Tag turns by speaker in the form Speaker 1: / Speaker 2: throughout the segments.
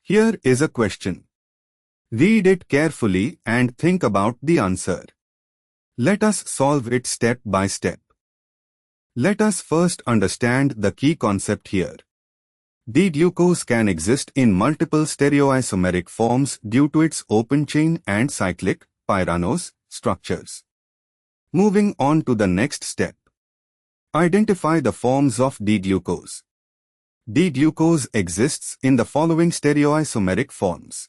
Speaker 1: Here is a question. Read it carefully and think about the answer. Let us solve it step by step. Let us first understand the key concept here. D-glucose can exist in multiple stereoisomeric forms due to its open chain and cyclic, pyranose, structures. Moving on to the next step. Identify the forms of D-glucose. D-glucose exists in the following stereoisomeric forms.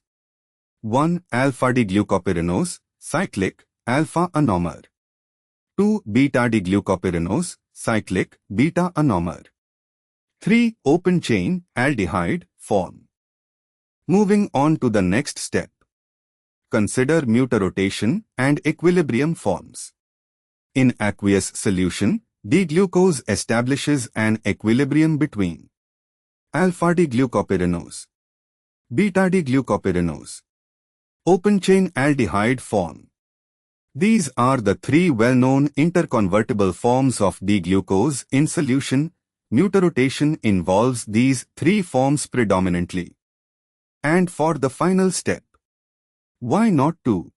Speaker 1: 1. Alpha-D-glucopyranose, cyclic, alpha-anomer. 2. Beta-D-glucopyranose, cyclic, beta-anomer. 3. Open chain, aldehyde, form. Moving on to the next step. Consider mutarotation and equilibrium forms. In aqueous solution, D-glucose establishes an equilibrium between alpha-D-glucopyranose, beta-D-glucopyranose, open chain aldehyde form. These are the three well-known interconvertible forms of D-glucose in solution. Mutarotation involves these three forms predominantly. And for the final step, why not 2?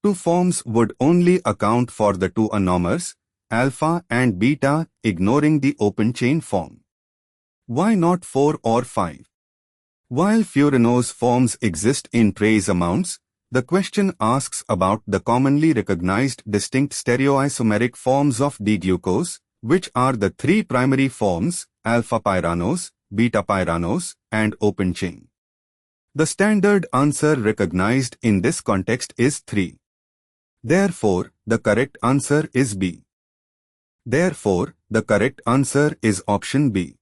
Speaker 1: 2 forms would only account for the two anomers, alpha and beta, ignoring the open chain form. Why not 4 or 5? While furanose forms exist in trace amounts, the question asks about the commonly recognized distinct stereoisomeric forms of D-glucose, which are the three primary forms, alpha-pyranose, beta-pyranose, and open chain. The standard answer recognized in this context is 3. Therefore, the correct answer is B. Therefore, the correct answer is option B.